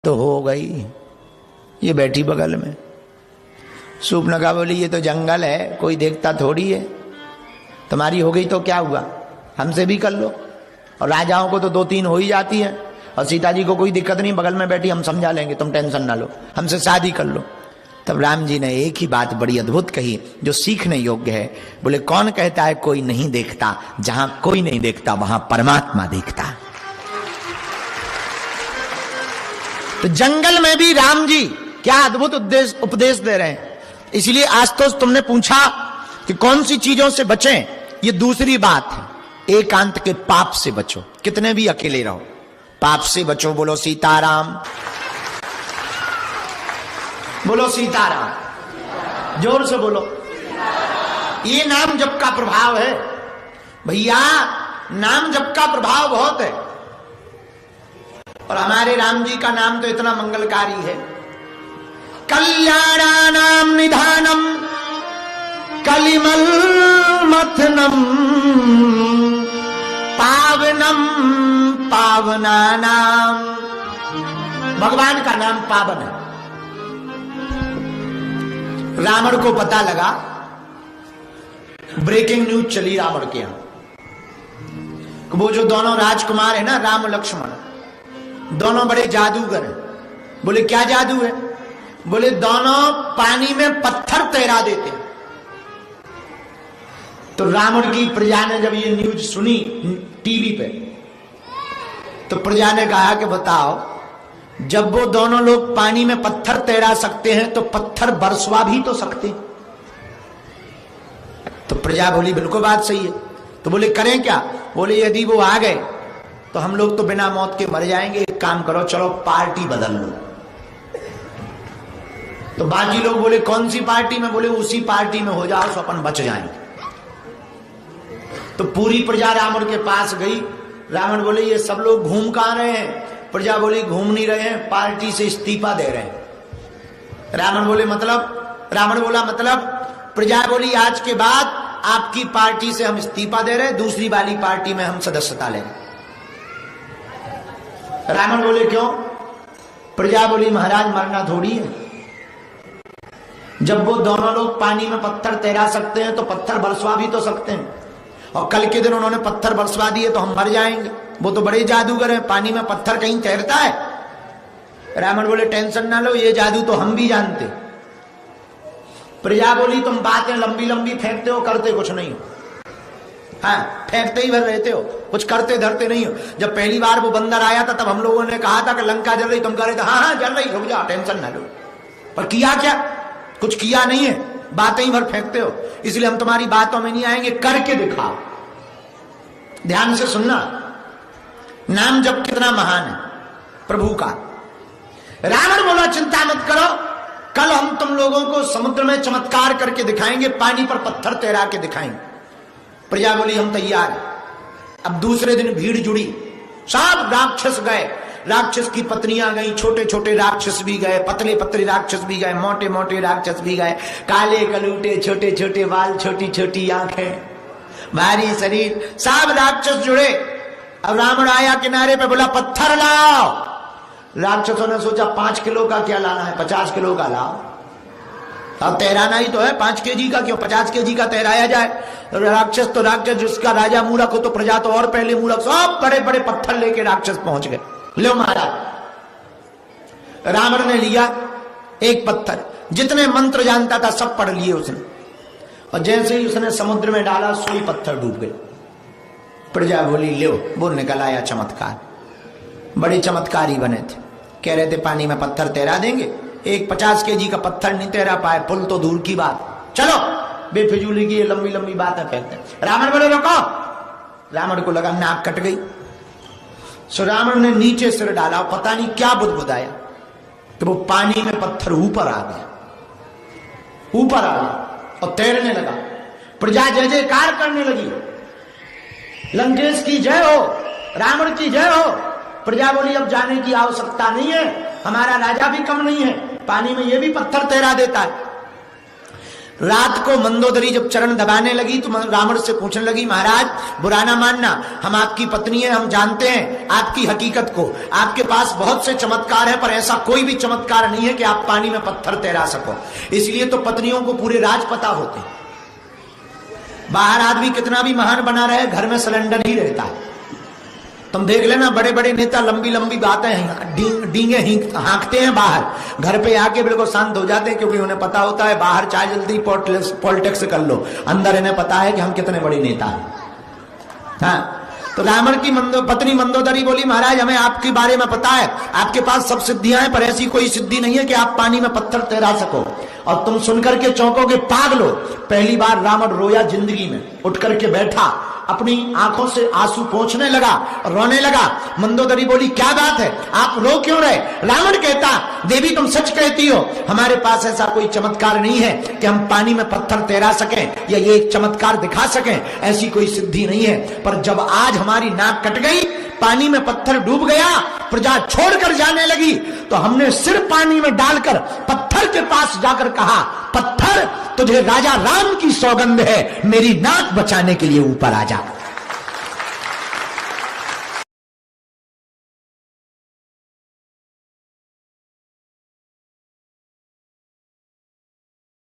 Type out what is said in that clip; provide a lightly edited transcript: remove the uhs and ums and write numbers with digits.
तो हो गई, ये बैठी बगल में। शूर्पणखा बोली ये तो जंगल है, कोई देखता थोड़ी है, तुम्हारी हो गई तो क्या हुआ, हमसे भी कर लो। और राजाओं को तो 2-3 हो ही जाती है, और सीता जी को कोई दिक्कत नहीं, बगल में बैठी, हम समझा लेंगे, तुम टेंशन ना लो, हमसे शादी कर लो। तब राम जी ने एक ही बात बड़ी अद्भुत कही जो सीखने योग्य है। बोले कौन कहता है कोई नहीं देखता, जहां कोई नहीं देखता वहां परमात्मा देखता। तो जंगल में भी राम जी क्या अद्भुत उपदेश दे रहे हैं। इसलिए आज तो तुमने पूछा कि कौन सी चीजों से बचें, ये दूसरी बात है। एकांत के पाप से बचो, कितने भी अकेले रहो, पाप से बचो। बोलो सीताराम, बोलो सीताराम, जोर से बोलो। ये नाम जप का प्रभाव है भैया, नाम जप का प्रभाव बहुत है। और हमारे राम जी का नाम तो इतना मंगलकारी है। कल्याणानाम निधानम कलिमल मथनम पावनम पावनानाम। भगवान का नाम पावन है। रावण को पता लगा, ब्रेकिंग न्यूज चली रावण के यहां, वो जो दोनों राजकुमार है ना, राम लक्ष्मण, दोनों बड़े जादूगर हैं। बोले क्या जादू है? बोले दोनों पानी में पत्थर तैरा देते। तो रावण की प्रजा ने जब ये न्यूज सुनी टीवी पे, तो प्रजा ने कहा कि बताओ, जब वो दोनों लोग पानी में पत्थर तैरा सकते हैं तो पत्थर बरसवा भी तो सकते। तो प्रजा बोली बिल्कुल बात सही है। तो बोले करें क्या? बोले यदि वो आ गए तो हम लोग तो बिना मौत के मर जाएंगे, एक काम करो चलो पार्टी बदल लो। तो बाकी लोग बोले कौन सी पार्टी में? बोले उसी पार्टी में हो जाओ तो अपन बच जाएंगे। तो पूरी प्रजा रावण के पास गई। रावण बोले ये सब लोग घूम कहां रहे हैं? प्रजा बोली घूम नहीं रहे हैं, पार्टी से इस्तीफा दे रहे हैं। रावण बोले मतलब? रावण बोला मतलब? प्रजा बोली आज के बाद आपकी पार्टी से हम इस्तीफा दे रहे हैं, दूसरी वाली पार्टी में हम सदस्यता लेंगे। रावण बोले क्यों? प्रजा बोली महाराज मरना थोड़ी है, जब वो दोनों लोग पानी में पत्थर तैरा सकते हैं तो पत्थर बरसवा भी तो सकते हैं, और कल के दिन उन्होंने पत्थर बरसवा दिए तो हम मर जाएंगे। वो तो बड़े जादूगर हैं, पानी में पत्थर कहीं तैरता है? रावण बोले टेंशन ना लो, ये जादू तो हम भी जानते। प्रजा बोली तुम बातें लंबी लंबी फेंकते हो, करते कुछ नहीं हो। हाँ, फेंकते ही भर रहते हो, कुछ करते धरते नहीं हो। जब पहली बार वो बंदर आया था तब हम लोगों ने कहा था कि लंका जल रही, तुम कह रहे थे हाँ हाँ जल रही, रुक जा टेंशन ना लो। पर किया क्या? कुछ किया नहीं है, बातें ही भर फेंकते हो। इसलिए हम तुम्हारी बातों में नहीं आएंगे, करके दिखाओ। ध्यान से सुनना, नाम जप कितना महान है प्रभु का। रावण बोला चिंता मत करो, कल हम तुम लोगों को समुद्र में चमत्कार करके दिखाएंगे, पानी पर पत्थर तैरा के दिखाएंगे। प्रजा बोली हम तैयार हैं। अब दूसरे दिन भीड़ जुड़ी, सब राक्षस गए, राक्षस की पत्नियां गई, छोटे छोटे राक्षस भी गए, पतले पतले राक्षस भी गए, मोटे मोटे राक्षस भी गए, काले कलूटे, छोटे छोटे बाल, छोटी छोटी आंखें, भारी शरीर, सब राक्षस जुड़े। अब रावण आया किनारे पे, बोला पत्थर लाओ। राक्षसों ने सोचा 5 किलो का क्या लाना है, 50 किलो का लाओ। अब तैराना ही तो है, 5 केजी का क्यों, 50 केजी का तैराया जाए। राक्षस तो राक्षस, जिसका राजा मूर्ख हो तो प्रजा तो और पहले मूर्ख। सब बड़े बड़े पत्थर लेके राक्षस पहुंच गए। लो महाराज, रावण ने लिया एक पत्थर, जितने मंत्र जानता था सब पढ़ लिए उसने, और जैसे ही उसने समुद्र में डाला सोई पत्थर डूब गए। प्रजा बोली लो, वो निकल आया चमत्कार। बड़े चमत्कारी बने थे, कह रहे थे पानी में पत्थर तैरा देंगे, एक 50 केजी का पत्थर नहीं तैरा पाए, पुल तो दूर की बात। चलो बेफिजूली की ये लंबी लंबी बातें फेंकते। रावण बोले रोको। रावण को लगा नाक कट गई, सो रावण ने नीचे सिर डाला, पता नहीं क्या बुदबुदाया, तो वो पानी में पत्थर ऊपर आ गया, ऊपर आ गया और तैरने लगा। प्रजा जय जयकार करने लगी, लंकेश की जय हो, रावण की जय हो। प्रजा बोली अब जाने की आवश्यकता नहीं है, हमारा राजा भी कम नहीं है, पानी में ये भी पत्थर तैरा देता है। रात को मंदोदरी जब चरण दबाने लगी तो रावण से पूछने लगी, महाराज बुरा ना मानना, हम आपकी पत्नी है, हम जानते हैं आपकी हकीकत को, आपके पास बहुत से चमत्कार है, पर ऐसा कोई भी चमत्कार नहीं है कि आप पानी में पत्थर तैरा सको। इसलिए तो पत्नियों को पूरे राज पता होते। बाहर आदमी कितना भी महान बना रहे, घर में सिलेंडर ही रहता है। तुम देख लेना, बड़े बड़े नेता लंबी लंबी बातें डींगे हाँकते हैं, बाहर घर पे आके बिल्कुल शांत हो जाते हैं, क्योंकि उन्हें पता होता है बाहर चाहे जल्दी पॉलिटिक्स कर लो, अंदर इन्हें पता है कि हम कितने बड़े नेता हैं। हाँ, तो रावण की पत्नी मंदोदरी बोली, महाराज हमें आपके बारे में पता है, आपके पास सब सिद्धियां हैं, पर ऐसी कोई सिद्धि नहीं है कि आप पानी में पत्थर तैरा सको। और तुम सुनकर के चौंकोगे, पागलो। पहली बार रावण रोया जिंदगी में, उठ करके बैठा, अपनी आंखों से आंसू पोंछने लगा, रोने लगा। मंदोदरी बोली, क्या बात है, आप रो क्यों रहे? रावण कहता, देवी तुम सच कहती हो, हमारे पास ऐसा कोई चमत्कार नहीं है कि हम पानी में पत्थर तैरा सकें या ये एक चमत्कार दिखा सकें, ऐसी कोई सिद्धि नहीं है। पर जब आज हमारी नाक कट गई, पानी में पत्थर डूब गया, प्रजा छोड़कर जाने लगी, तो हमने सिर पानी में डालकर पत्थर के पास जाकर कहा, पत्थर तुझे राजा राम की सौगंध है, मेरी नाक बचाने के लिए ऊपर आ जा।